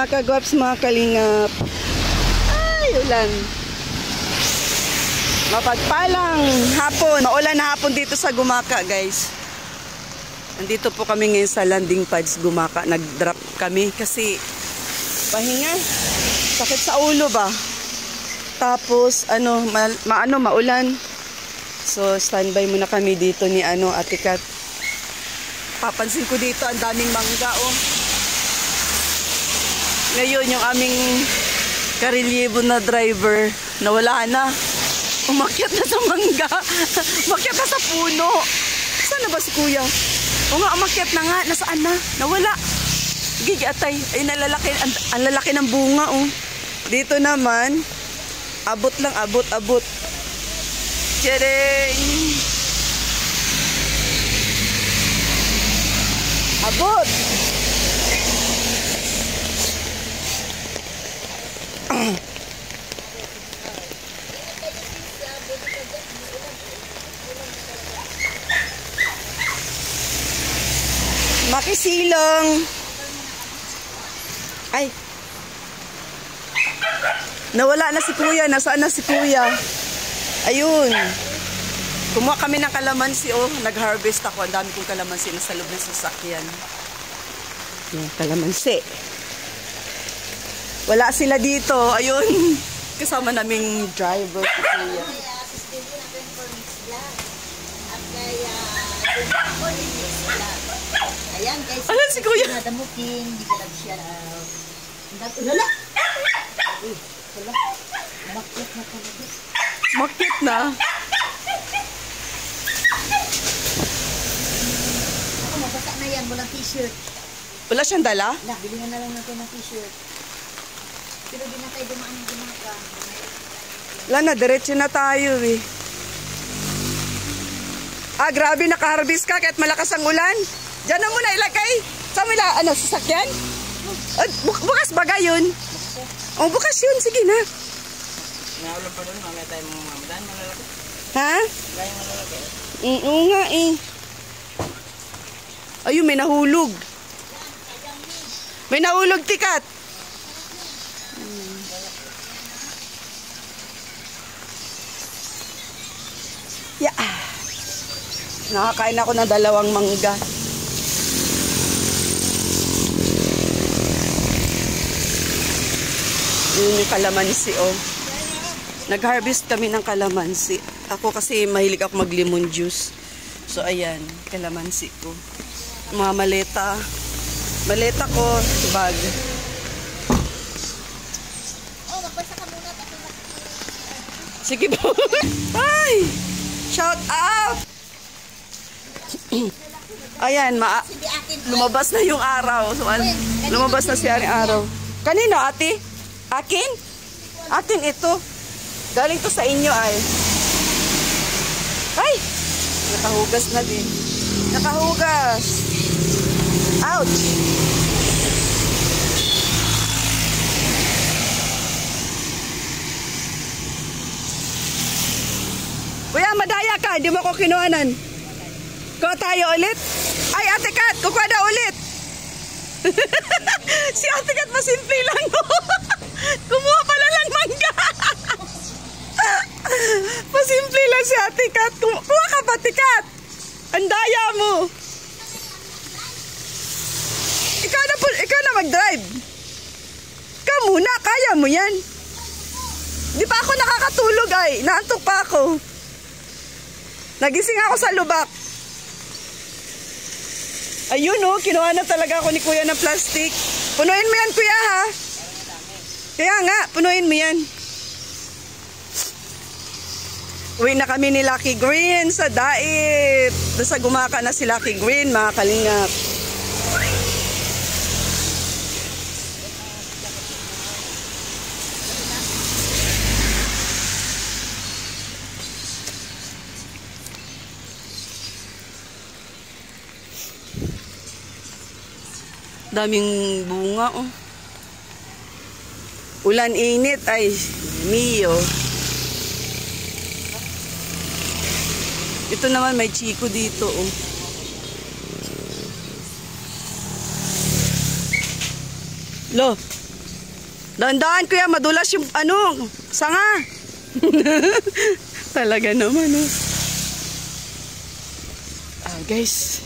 mga kagwaps, mga kalingap. Ay, ulan. Mapagpalang hapon. Maulan na hapon dito sa Gumaka, guys. Nandito po kami ngayon sa landing pads Gumaka. Nag-drop kami kasi pahinga. Sakit sa ulo ba? Tapos, maulan. So, standby muna kami dito ni Ate Kat. Papansin ko dito, ang daming mangga, oh. Ngayon, yung aming karelyebo na driver, nawala na. Umakyat na sa mangga. Umakyat na sa puno. Saan na ba si Kuya? O nga, umakyat na nga. Nasaan na? Nawala. Gigi atay. Ay, ang lalaki ng bunga, oh. Dito naman, abot lang, abot. Tcharing! Abot! Makisilong! Ay! Nawala na si Kuya. Nasaan na si Kuya? Ayun. Kumuha kami ng kalamansi, oh. Nag-harvest ako. Ang dami kong kalamansi na sa loob ng sasakyan. Yung kalamansi. Wala sila dito. Ayun. Kasama naming driver. Ayan, guys. Alam si Kuya. Nadamukin. Hindi ka lang siya. Lala! Wala. Makyat na talaga. Makyat na. Ako, mabasa na yan. Walang t-shirt. Wala siyang dala? Wala, bilingan na lang natin ng t-shirt. Pero di na tayo dumaan ng Gumaka. Wala na, diretso na tayo, eh. Ah, grabe, naka-harvest ka kahit malakas ang ulan. Diyan na muna ilagay. Saan mo sasakyan? Bukas bagay yun. Oh, bukas yun. Sige na. Naulan pa doon, mamaya tayo mamamadaan, malalaki. Ha? Kaya malalaki. Oo nga eh. Ayun, may nahulog. May nahulog, Tikat. Yeah. Nakakain ako ng 2 mangga. Yun yung kalamansi, oh. Nag-harvest kami ng kalamansi. Ako kasi mahilig ako mag-lemon juice. So, ayan, kalamansi ko. Mga maleta. Maleta ko, bag. Oh, magbasa ka muna. Sige po. Ay! Shout out! Ayan, lumabas na yung araw. So, lumabas na siya yung araw. Kanino, ate? Akin? Akin ito. Galing to sa inyo ay. Ay! Nakahugas na din. Nakahugas. Ouch! Kuya, madaya ka. Hindi mo ako kinuhanan. Kuha tayo ulit. Ay, Ate Kat, kukuha na ulit. Si Ate Kat, masimple lang. Kumuha pala lang mangga. Pasimple lang si Ate Kat. Kuha ka pa, Ate Kat. Ang daya mo. Ikaw na mag-drive. Ikaw muna, kaya mo yan. Di pa ako nakakatulog ay. Naantok pa ako. Nagising ako sa lubak. Ayun oh, kinuha na talaga ako ni Kuya ng plastic. Punuin mo yan, Kuya, ha? Kaya nga, punuin mo yan. Uwi na kami ni Lucky Green sa Dait. Doon sa Gumaka na si Lucky Green, mga kalingap. Daming bunga, oh. Ulan init, ay, Mio. Ito naman may chiko dito, oh. Lo, Dahan-dahan kuya, madulas yung ano, sanga. Talaga naman oh. Guys.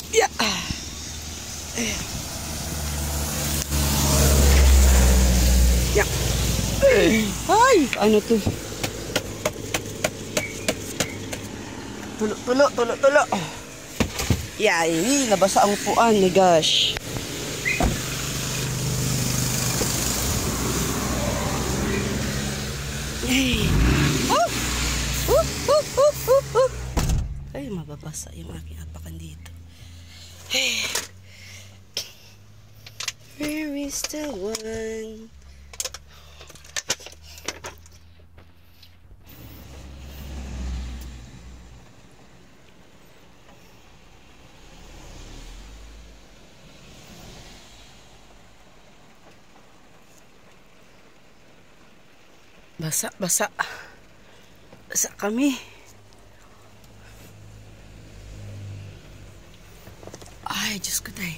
Yeah. Yeah. Ay, ano to? Tulo. Yay, nabasa ang upuan, my gosh. Yay. Ay, mababasa yung aking apakan dito. Hey. Where is the one? Basa kami. Ay, Diyos ko tayo.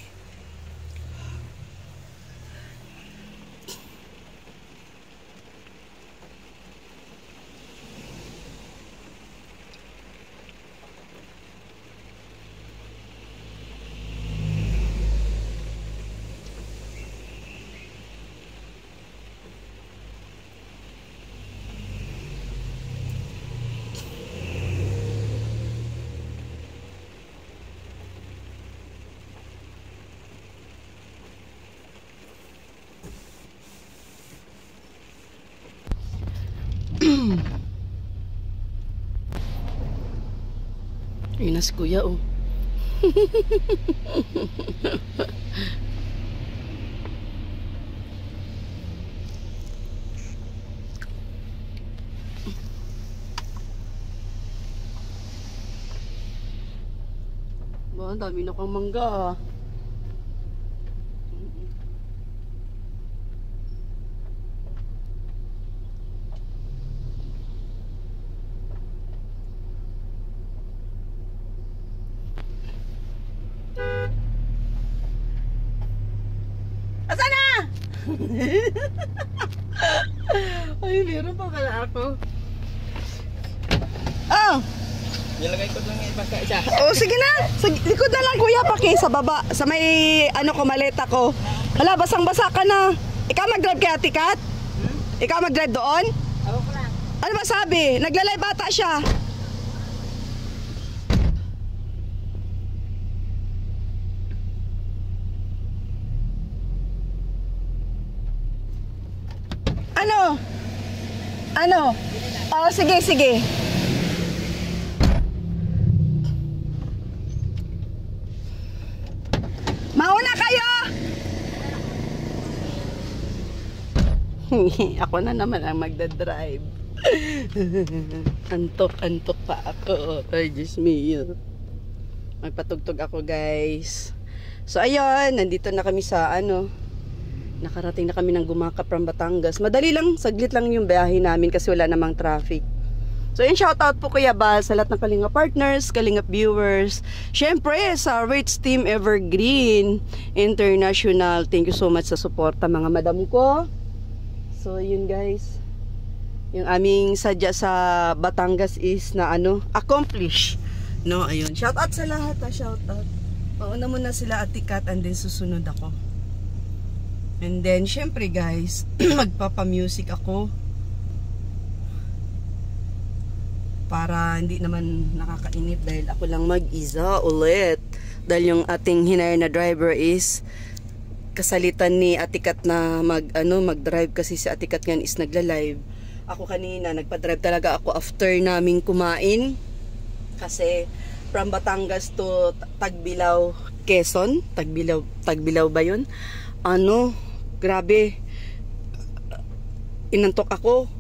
Ayun na si kuya oh. Ba, dami na kang mangga ah. Asa na? Ay, meron pa pala ako. Oh! Nilagay ko lang yung ibang isa. Oh, sige na. Sa likod na lang kuya, paki sa baba. Sa may ano ko, maleta ko. Hala, basang-basa ka na. Ikaw mag-drive kay Ate Kat? Ikaw mag-drive doon? Ako ko lang. Ano ba sabi? Naglalay bata siya. Ano? Oh, sige. Mauna kayo! Ako na naman ang magdadrive. Antok pa ako. Ay, Diyos mio. Magpatugtog ako, guys. So, ayun. Nandito na kami sa nakarating na kami ng Gumaka from Batangas. Madali lang, saglit lang yung biyahe namin kasi wala namang traffic. So yun, shoutout po Kuya Bal sa lahat ng Kalinga partners, Kalinga viewers. Syempre sa Rates Team Evergreen International. Thank you so much sa suporta mga madam ko. So yun guys. Yung aming sadya sa Batangas is na accomplish. No, ayun. Shoutout sa lahat, shoutout. Pauna muna sila Ate Kat and then susunod ako. And then, syempre guys, magpapa-music ako. Para hindi naman nakakainip dahil ako lang mag-isa ulit. Dahil yung ating hinire na driver is kasalitan ni Ate Kat na mag-drive kasi si Ate Kat ngayon is nagla-live. Ako kanina, nagpa-drive talaga ako after naming kumain. Kasi from Batangas to Tagbilaw, Quezon. Tagbilaw ba yun? Grabe, inantok ako.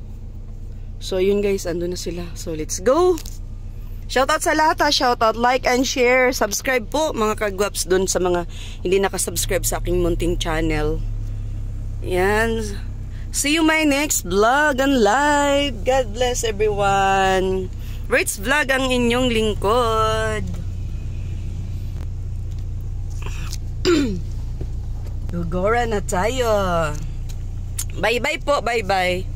So yun guys, ando na sila. So let's go. Shoutout sa lahat ha. Shoutout, like and share. Subscribe po mga kagwaps dun sa mga hindi nakasubscribe sa aking munting channel. Yan. See you my next vlog and live. God bless everyone. Rates Vlog ang inyong lingkod. Gugora na tayo. Bye-bye po, bye-bye.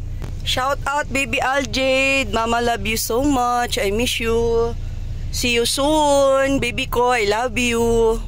Shout out, baby Aljade. Mama love you so much. I miss you. See you soon. Baby ko, I love you.